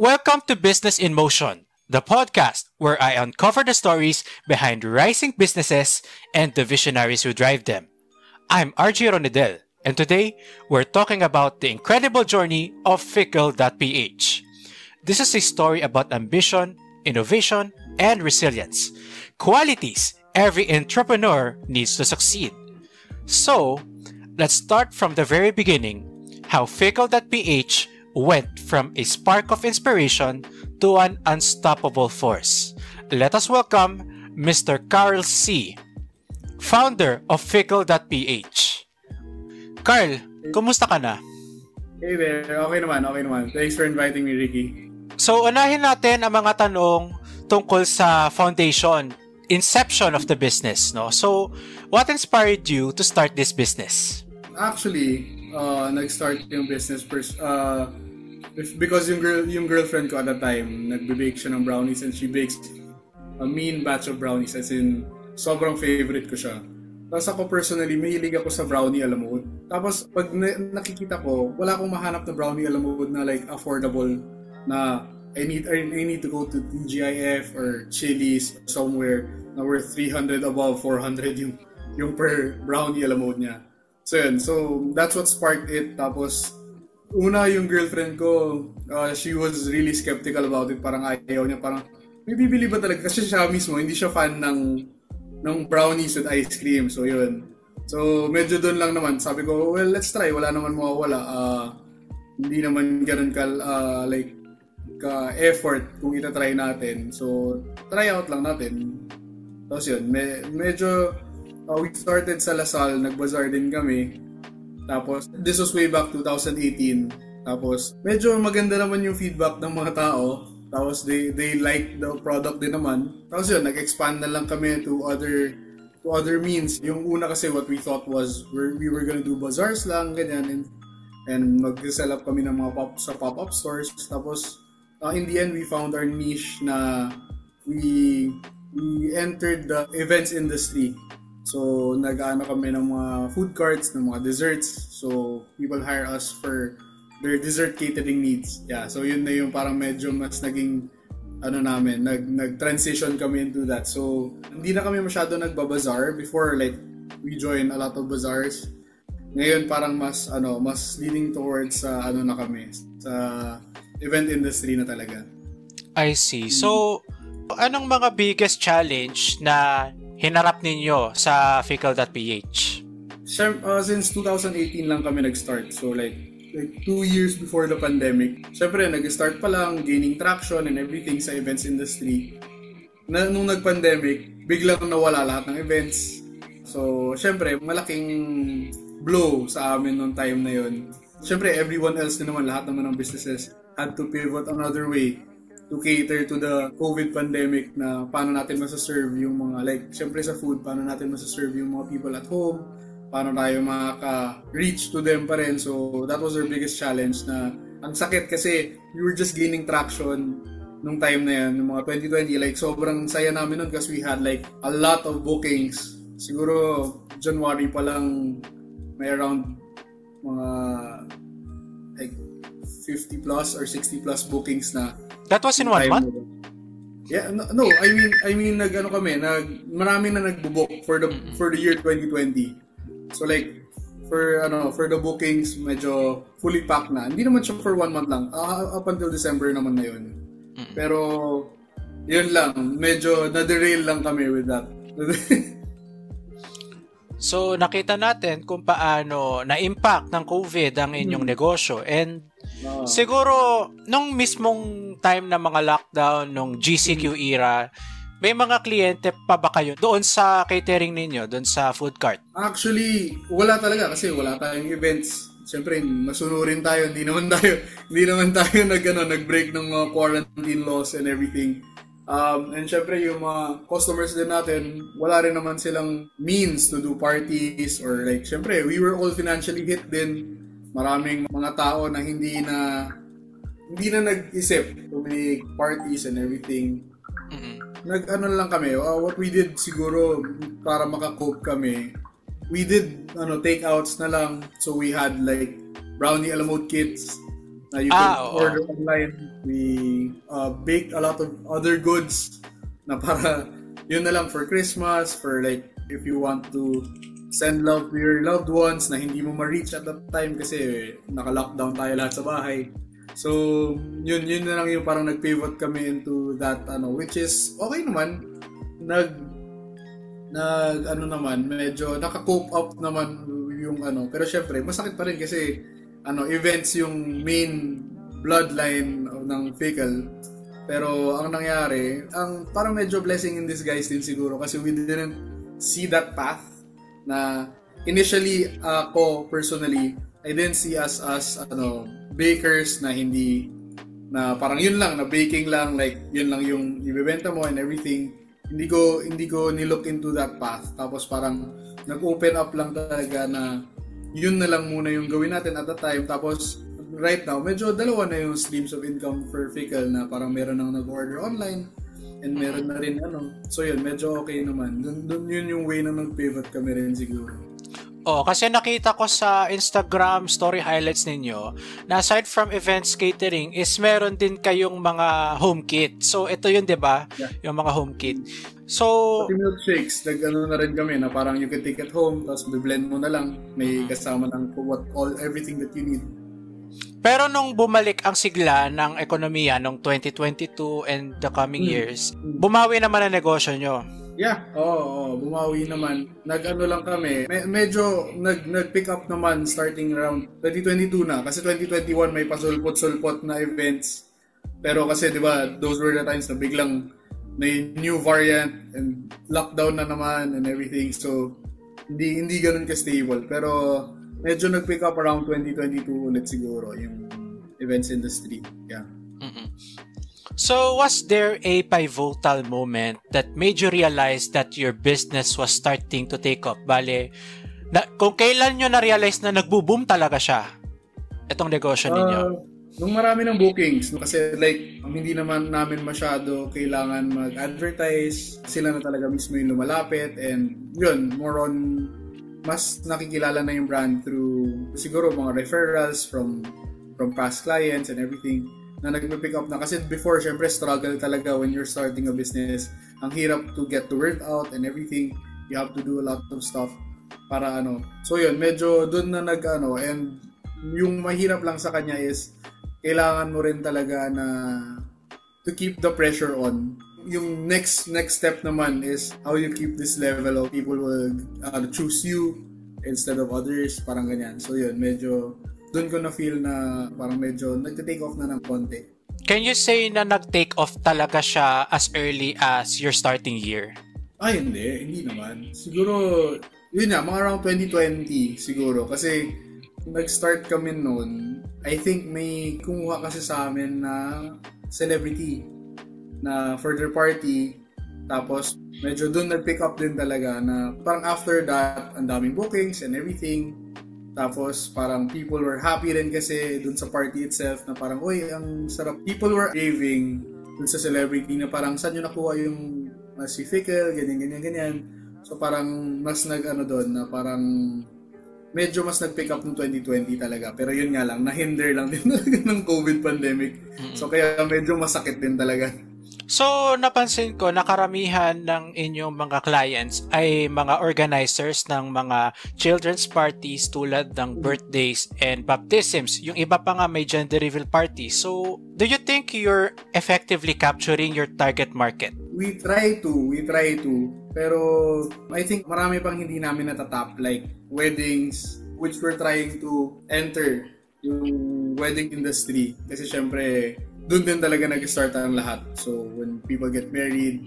Welcome to Business in Motion, the podcast where I uncover the stories behind rising businesses and the visionaries who drive them. I'm RJ Ronedel, and today we're talking about the incredible journey of Fickle.ph. This is a story about ambition, innovation, and resilience. Qualities every entrepreneur needs to succeed. So, let's start from the very beginning, how Fickle.ph went from a spark of inspiration to an unstoppable force. Let us welcome Mr. Carl C., founder of Fickle.ph. Carl, kumusta ka na? Hey there, okay naman. Thanks for inviting me, Ricky. So, unahin natin ang mga tanong tungkol sa foundation, inception of the business, no? So, what inspired you to start this business? Actually, nag-start yung business because yung girlfriend ko at the time, nagbe-bake siya ng brownies and she bakes a mean batch of brownies, as in, sobrang favorite ko siya. Tapos ako personally, mahilig ako sa brownie alamod. Tapos pag nakikita ko, wala akong mahanap na brownie alamod na like affordable, na I need to go to TGIF or Chili's somewhere na worth 300 above 400 yung per brownie alamod niya. So yun, so that's what sparked it. Tapos una yung girlfriend ko, she was really skeptical about it. Parang ayaw niya, parang may bibili ba talaga? Kasi siya mismo, hindi siya fan ng brownies with ice cream. So yun. So medyo doon lang naman. Sabi ko, well, let's try. Wala naman mawawala. Hindi naman ganun ka-effort kung itatry natin. So try out lang natin. Tapos yun, medyo we started sa Lasal, nag-bazaar din kami. Tapos, this was way back 2018. Tapos, medyo maganda naman yung feedback ng mga tao. Tapos, they like the product din naman. Tapos yun, nag-expand na lang kami to other means. Yung una kasi what we thought was we were gonna do bazaars lang, ganyan. And mag-sell up kami ng mga pop-up stores. Tapos, in the end, we found our niche na we entered the events industry. So, nag-ano kami ng mga food carts, ng mga desserts. So, people hire us for their dessert catering needs. Yeah, so yun na yung parang medyo mas naging, nag-transition kami into that. So, hindi na kami masyado nagbabazar. Before, like, we joined a lot of bazaars. Ngayon, parang mas leaning towards sa event industry na talaga. I see. So, anong mga biggest challenge na hinarap ninyo sa Fickle.ph? Since 2018 lang kami nag-start. So like 2 years before the pandemic. Siyempre, nag-start pa lang, gaining traction and everything sa events industry. Nung nag-pandemic, biglang nawala lahat ng events. So, siyempre, malaking blow sa amin nung time na yun. Siyempre, everyone else din naman, lahat naman ng businesses had to pivot another way to cater to the COVID pandemic, na paano natin masaserve yung mga, like, syempre sa food, paano natin masaserve yung mga people at home, paano tayo makaka-reach to them pa rin. So, that was our biggest challenge, na ang sakit kasi we were just gaining traction nung time na yan, yung mga 2020, like, sobrang saya namin nun kasi we had, like, a lot of bookings. Siguro, January pa lang, may around mga, like, 50 plus or 60 plus bookings na. That was in 1 month? Yeah, no, I mean marami na nagbo-book for the year 2020. So like for the bookings, medyo fully packed na. Hindi naman siya for 1 month lang. Up until December naman na 'yun. Pero yun lang, medyo na-derail lang kami with that. So nakita natin kung paano na-impact ng COVID ang inyong negosyo, and siguro nung mismong time na mga lockdown, nung GCQ era, may mga kliyente pa ba kayo doon sa catering ninyo, doon sa food cart? Actually, wala talaga kasi wala tayong events. Siyempre, masunurin tayo, hindi naman tayo nag-break ng mga quarantine laws and everything. And syempre yung mga customers din natin, wala rin naman silang means to do parties, or like syempre we were all financially hit din. Maraming mga tao na hindi na nag-isip to make parties and everything. Nag-ano lang kami, what we did siguro para makakope kami, we did takeouts na lang. So we had like brownie alamod kits Na you can Oo. order online. We baked a lot of other goods na para yun na lang for Christmas, for like if you want to send love to your loved ones na hindi mo ma-reach at that time kasi naka-lockdown tayo lahat sa bahay. So, yun na lang yung parang nag-pivot kami into that, which is okay naman. Medyo naka-cope up naman yung Pero syempre, masakit pa rin kasi, events yung main bloodline ng Fickle. Pero ang nangyari, parang medyo blessing in disguise din siguro kasi we didn't see that path na initially ako personally, I didn't see us as bakers na hindi na parang yun lang na baking lang, like yun lang yung ibebenta mo and everything. Hindi ko nilook into that path. Tapos parang nag-open up lang talaga na yun na lang muna yung gawin natin at the time. Tapos right now medyo dalawa na yung streams of income for Fickle na parang meron nang nag-order online and meron na rin so yun, medyo okay naman. Dun yun yung way na nag-pivot kami rin siguro. Kasi nakita ko sa Instagram story highlights ninyo na aside from events catering is meron din kayong mga home kit. So ito yun, 'di ba? Yeah. Yung mga home kit. So pati milkshakes, na rin kami na parang you can take it home tapos blend mo na lang, may kasama ng everything that you need. Pero nung bumalik ang sigla ng ekonomiya nung 2022 and the coming years, bumawi naman ang negosyo nyo. Yeah, bumawi naman. Lang kami. Medyo nag-pick up naman starting around 2022 na. Kasi 2021 may pasulpot-sulpot na events. Pero kasi 'di ba, those were the times na biglang may new variant and lockdown na naman and everything. So hindi ganoon ka-stable. Pero medyo nag-pick up around 2022 ulit siguro yung events industry. Yeah. Mm-mm. So, was there a pivotal moment that made you realize that your business was starting to take off? Bale, kung kailan nyo na-realize na nagbo-boom talaga siya, itong negosyo ninyo? Nung marami ng bookings, kasi like, hindi naman namin masyado kailangan mag-advertise, sila na talaga mismo yung lumalapit, and yun, more on, mas nakikilala na yung brand through, siguro mga referrals from past clients and everything, na nag-pick up na. Kasi before, syempre, struggle talaga when you're starting a business. Ang hirap to get the word out and everything. You have to do a lot of stuff para So yun, medyo dun na and yung mahirap lang sa kanya is kailangan mo rin talaga na to keep the pressure on. Yung next step naman is how you keep this level of people will choose you instead of others, parang ganyan. So yun, medyo doon ko na feel na parang medyo nag-take off na ng konti. Can you say na nag-take off talaga siya as early as your starting year? Hindi naman. Siguro, yun mga around 2020 siguro. Kasi nag-start kami noon, I think may kumuha kasi sa amin na celebrity na further party. Tapos medyo doon nag-pick up din talaga na parang after that, ang daming bookings and everything. Tapos parang people were happy rin kasi dun sa party itself na parang, uy, ang sarap. People were raving dun sa celebrity na parang saan nyo nakuha yung si Fickle, ganyan. So parang mas doon na parang medyo mas nag-pick up ng 2020 talaga. Pero yun nga lang, nahinder lang din talaga ng COVID pandemic. So kaya medyo masakit din talaga. So, napansin ko na karamihan ng inyong mga clients ay mga organizers ng mga children's parties tulad ng birthdays and baptisms. Yung iba pa nga may gender reveal parties. So, do you think you're effectively capturing your target market? We try to. Pero I think marami pang hindi namin natatap, like weddings, which we're trying to enter yung wedding industry. Kasi syempre, doon din talaga nag-start ang lahat. So, when people get married,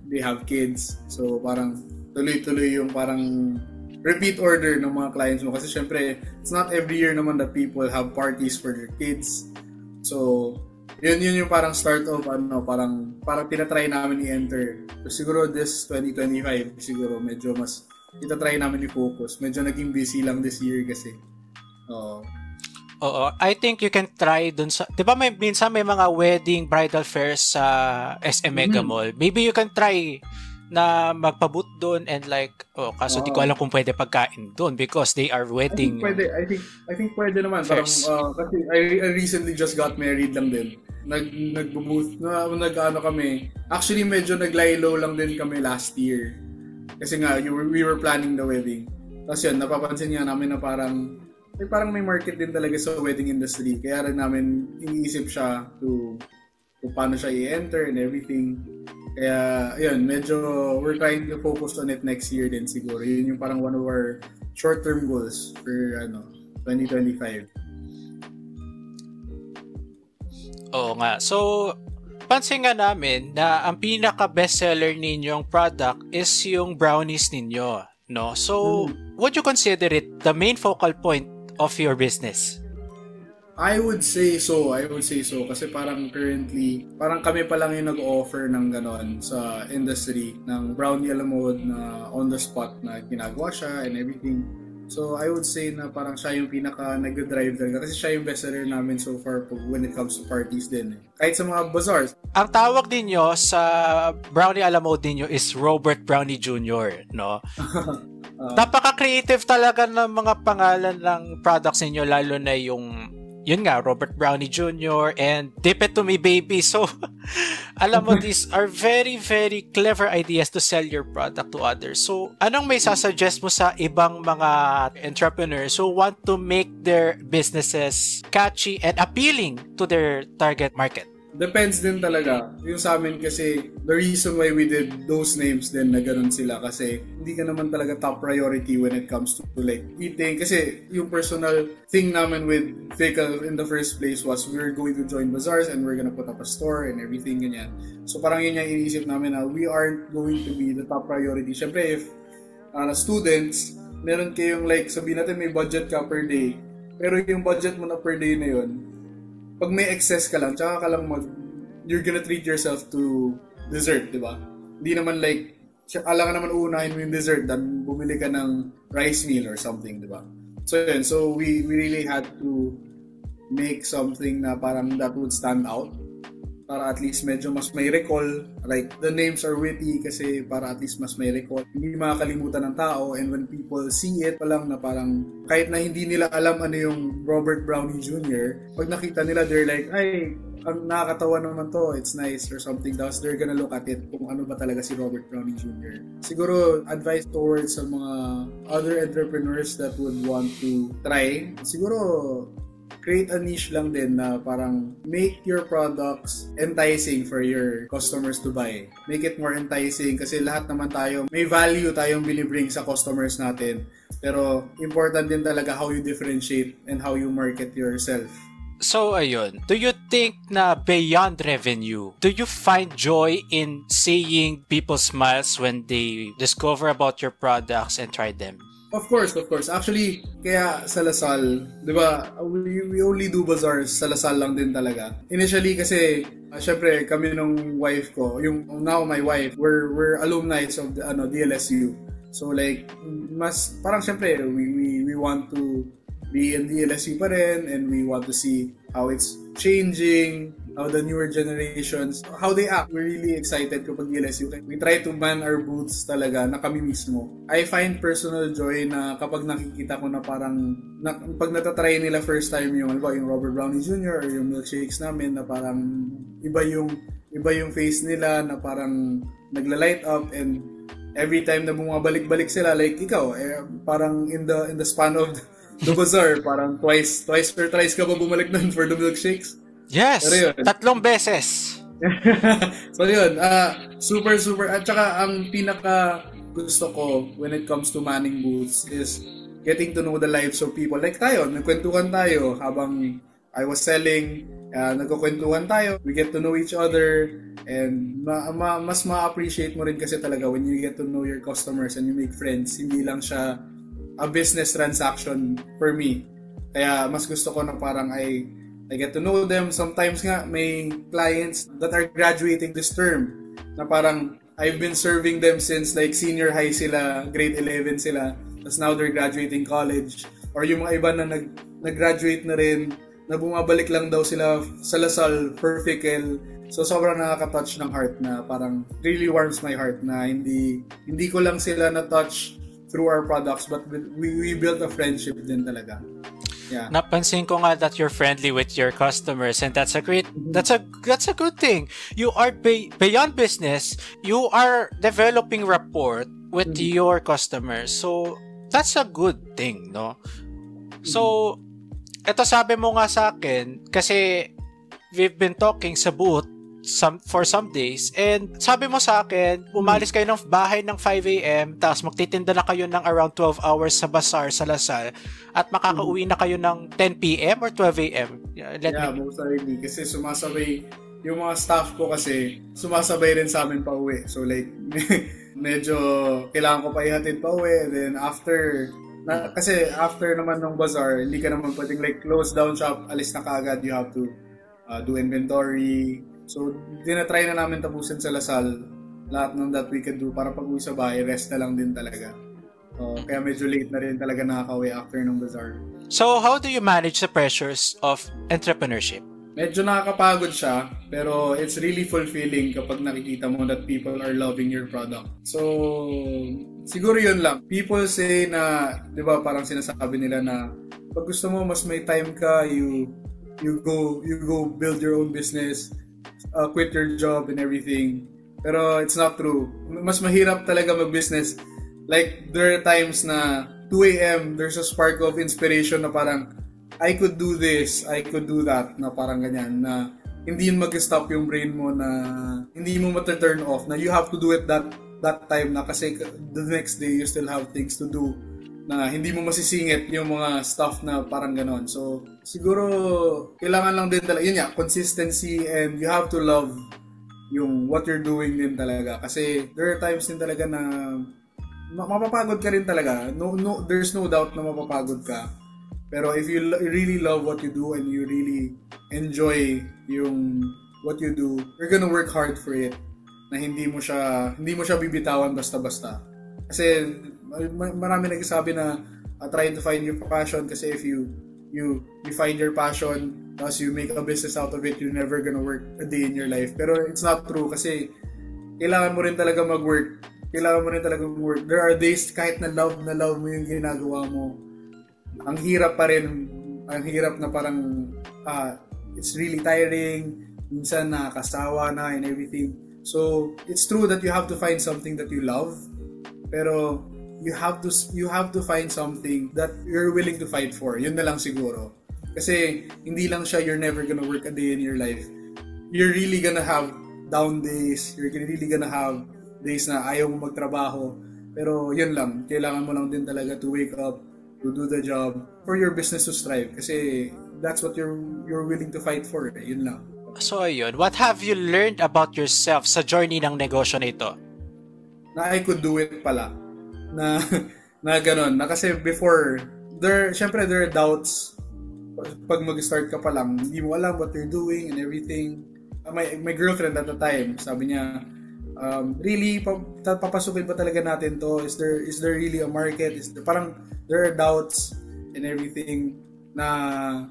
they have kids. So, parang tuloy-tuloy yung parang repeat order ng mga clients mo. Kasi syempre, it's not every year naman that people have parties for their kids. So, yun yung parang start of parang tinatry namin i-enter. So, siguro this 2025, siguro medyo mas itatry namin i-focus. Medyo naging busy lang this year kasi. Oo, I think you can try dun sa, 'di ba minsan may mga wedding bridal fairs sa SM Mega Mall. Maybe you can try na magpaboot doon and like, kaso di ko alam kung pwede pagkain doon because they are wedding. I think pwede naman. Parang, kasi I recently just got married lang din. Nag-booth, nag-ano kami. Actually, medyo nag-lie low lang din kami last year. Kasi nga, we were planning the wedding. Tapos yun, napapansin nga namin na parang may market din talaga sa wedding industry. Kaya rin namin iniisip siya kung paano siya i-enter and everything. Kaya, yun, medyo we're trying to focus on it next year din siguro. Yun yung parang one of our short-term goals for 2025. Oo nga. So, pansin nga namin na ang pinaka-bestseller ninyong product is yung brownies ninyo, no? So, would you consider it the main focal point of your business? I would say so. Kasi parang currently, parang kami pa lang yung nag-offer ng ganon sa industry ng brownie a la mode na on the spot na ginagawa siya and everything. So I would say na parang siya yung pinaka nag-drive talaga kasi siya yung bestseller namin so far when it comes to parties din. Kahit sa mga bazaars. Ang tawag ninyo sa brownie a la mode ninyo is Robert Brownie Jr., no? Napaka-creative talaga ng mga pangalan ng products ninyo, lalo na yung yun nga, Robert Brownie Jr. and Dip It To Me Baby. So, alam mo, these are very, very clever ideas to sell your product to others. So, anong may sasuggest mo sa ibang mga entrepreneurs who want to make their businesses catchy and appealing to their target market? Depends din talaga. Yung sa amin kasi, the reason why we did those names din na ganun sila kasi hindi ka naman talaga top priority when it comes to like eating. Kasi yung personal thing namin with Fickle in the first place was we were going to join bazaars and we're gonna put up a store and everything ganyan. So parang yun yung iniisip namin na we aren't going to be the top priority. Siyempre if students, meron kayong like sabihin natin may budget ka per day. Pero yung budget mo na per day na yun, pag may excess ka lang, tsaka ka lang you're gonna treat yourself to dessert, di ba? Hindi naman like, alam ka naman uunahin mo yung dessert dan bumili ka ng rice meal or something, di ba? So yun, so we really had to make something na parang that would stand out para at least medyo mas may recall. Like, the names are witty kasi para at least mas may recall. Hindi makakalimutan ng tao and when people see it, palang na parang kahit na hindi nila alam ano yung Robert Brownie Jr., pag nakita nila, they're like, ay, ang nakakatawa naman to, it's nice or something. Tapos they're gonna look at it kung ano ba talaga si Robert Brownie Jr. Siguro, advice towards sa mga other entrepreneurs that would want to try, siguro, create a niche lang din na parang make your products enticing for your customers to buy. Make it more enticing kasi lahat naman tayo, may value tayong binibring sa customers natin. Pero important din talaga how you differentiate and how you market yourself. So, ayun. Do you think na beyond revenue, do you find joy in seeing people's smiles when they discover about your products and try them? Of course. Actually, kaya sa Lasal, di ba, we only do bazaars sa Lasal lang din talaga. Initially kasi, syempre, kami nung wife ko, yung now my wife, we're alumni of the DLSU. So like, mas, parang syempre, we want to be in DLSU pa rin and we want to see how it's changing, how the newer generations, how they act. We're really excited kapag DLSU. We try to man our booths talaga na kami mismo. I find personal joy na kapag nakikita ko na parang, pag natatry nila first time yung Robert Brownie Jr. or yung milkshakes namin na parang iba yung face nila na parang nagla-light up and every time na bumabalik-balik sila, like ikaw, parang in the span of the bazaar, parang twice or thrice ka ba bumalik nun for the milkshakes? Yes, 3 beses. So yun, super, at saka ang pinaka gusto ko when it comes to manning booths is getting to know the lives of people. Like tayo, nagkwentuhan tayo habang I was selling, nagkukwentuhan tayo, we get to know each other, and mas ma-appreciate mo rin kasi talaga when you get to know your customers and you make friends. Hindi lang siya a business transaction for me. Kaya mas gusto ko na parang I get to know them. Sometimes nga, may clients that are graduating this term na parang I've been serving them since like senior high sila, grade 11 sila, tapos now they're graduating college. Or yung mga iba na nag-graduate na rin, na bumabalik lang daw sila sa Lasal, for Fickle. So sobrang nakaka-touch ng heart na parang really warms my heart na hindi ko lang sila na-touch through our products but we built a friendship din talaga. Yeah. Napansin ko nga that you're friendly with your customers, and that's a good thing. You are beyond business, you are developing rapport with your customers. So that's a good thing, no? So eto sabi mo nga sa akin kasi we've been talking sa booth for some days, and sabi mo sa akin, umalis kayo ng bahay ng 5 a.m. tapos magtitinda na kayo ng around 12 hours sa bazaar sa Lasal at makakauwi na kayo ng 10 p.m. or 12 a.m. Most likely. Kasi sumasabay, yung mga staff ko kasi, sumasabay rin sa amin pa uwi. So like, medyo kailangan ko pa ihatid pa uwi. Then after naman ng bazaar, hindi ka naman pwedeng like close down shop, alis na kaagad. You have to do inventory. So, dinatry na namin tapusin sa Lasal lahat ng that we can do para pag-uwi sa bahay, rest na lang din talaga. Kaya medyo late na rin talaga nakaka-uwi after ng bazaar. So, how do you manage the pressures of entrepreneurship? Medyo nakakapagod siya, pero it's really fulfilling kapag nakikita mo that people are loving your product. So, siguro yun lang. People say na, di ba, parang sinasabi nila na pag gusto mo mas may time ka, you go build your own business, quit your job and everything. Pero it's not true. Mas mahirap talaga mag-business. Like, there are times na 2 a.m., there's a spark of inspiration na parang, I could do this, I could do that, na parang ganyan, na hindi yun mag-stop yung brain mo, na hindi mo mata-turn off, na you have to do it that time na kasi the next day you still have things to do, na hindi mo masisingit yung mga stuff na parang ganon. So, siguro, kailangan lang din talaga, yun nga, consistency, and you have to love yung what you're doing din talaga. Kasi, there are times din talaga na mapapagod ka rin talaga. There's no doubt na mapapagod ka. Pero if you really love what you do and you really enjoy yung what you do, you're gonna work hard for it. Na hindi mo siya bibitawan basta-basta. Kasi, marami nagsasabi na trying to find your passion, kasi if you find your passion tapos you make a business out of it, you're never gonna work a day in your life. Pero it's not true kasi kailangan mo rin talaga mag-work. There are days kahit na love mo yung ginagawa mo, ang hirap pa rin, ang hirap na parang it's really tiring, minsan nakakasawa na and everything. So it's true that you have to find something that you love, pero you have to find something that you're willing to fight for. Yun na lang siguro. Kasi hindi lang siya you're never gonna work a day in your life. You're really gonna have down days. You're really gonna have days na ayaw mo magtrabaho. Pero yun lang. Kailangan mo lang din talaga to wake up, to do the job, for your business to strive. Kasi that's what you're willing to fight for. Yun lang. So ayun, what have you learned about yourself sa journey ng negosyo na ito? Na I could do it pala. Na ganon. Na kasi before, syempre there are doubts. Pag mag-start ka pa lang, hindi mo alam what you're doing and everything. My girlfriend at the time, sabi niya, really, papasukin pa talaga natin to? Is there really a market? Parang there are doubts and everything na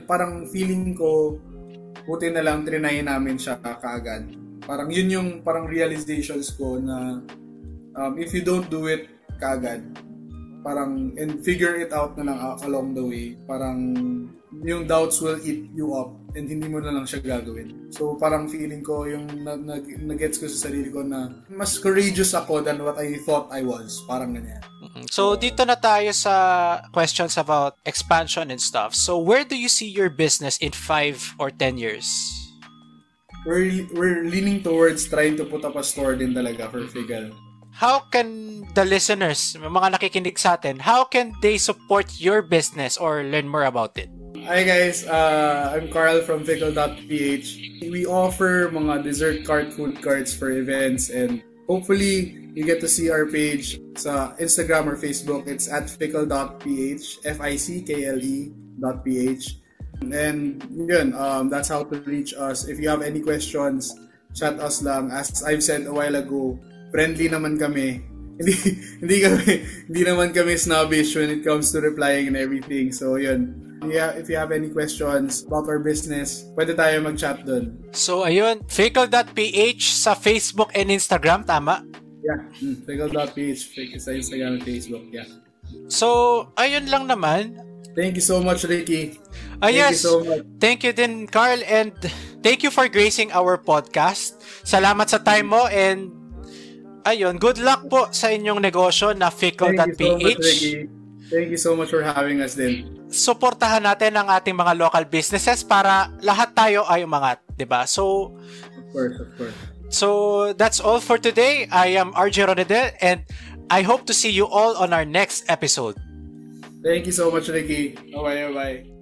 parang feeling ko, buti na lang trinayin namin siya kaagad. Parang yun yung parang realizations ko na if you don't do it kaagad, parang, and figure it out na lang along the way, parang yung doubts will eat you up and hindi mo na lang siya gagawin. So parang feeling ko, yung nag-gets ko sa sarili ko na mas courageous ako than what I thought I was. Parang ganyan. So dito na tayo sa questions about expansion and stuff. So where do you see your business in 5 or 10 years? We're leaning towards trying to put up a store din talaga for Figal. How can the listeners, mga nakikinig sa atin, how can they support your business or learn more about it? Hi guys, I'm Carl from Fickle.ph. We offer mga dessert cart, food carts for events, and hopefully you get to see our page sa Instagram or Facebook. It's at Fickle.ph, Fickle.ph. And yun, that's how to reach us. If you have any questions, chat us lang. As I've said a while ago, friendly naman kami. Hindi naman kami snobbish when it comes to replying and everything. So yun. Yeah, if you have any questions about our business, pwede tayo mag-chat dun. So, ayun, fickle.ph sa Facebook and Instagram, tama? Yeah, fickle.ph sa Instagram and Facebook, yeah. So, ayun lang naman. Thank you so much, Ricky. Yes. Thank you so much. Thank you din, Carl, and thank you for gracing our podcast. Salamat sa time mo, and ayun, good luck po sa inyong negosyo na fickle.ph. Thank you so much, Ricky. Thank you so much for having us din. Suportahan natin ang ating mga local businesses para lahat tayo ay umangat, 'di ba? So, of course. So, that's all for today. I am RJ Ronedel, and I hope to see you all on our next episode. Thank you so much, Ricky. Bye-bye.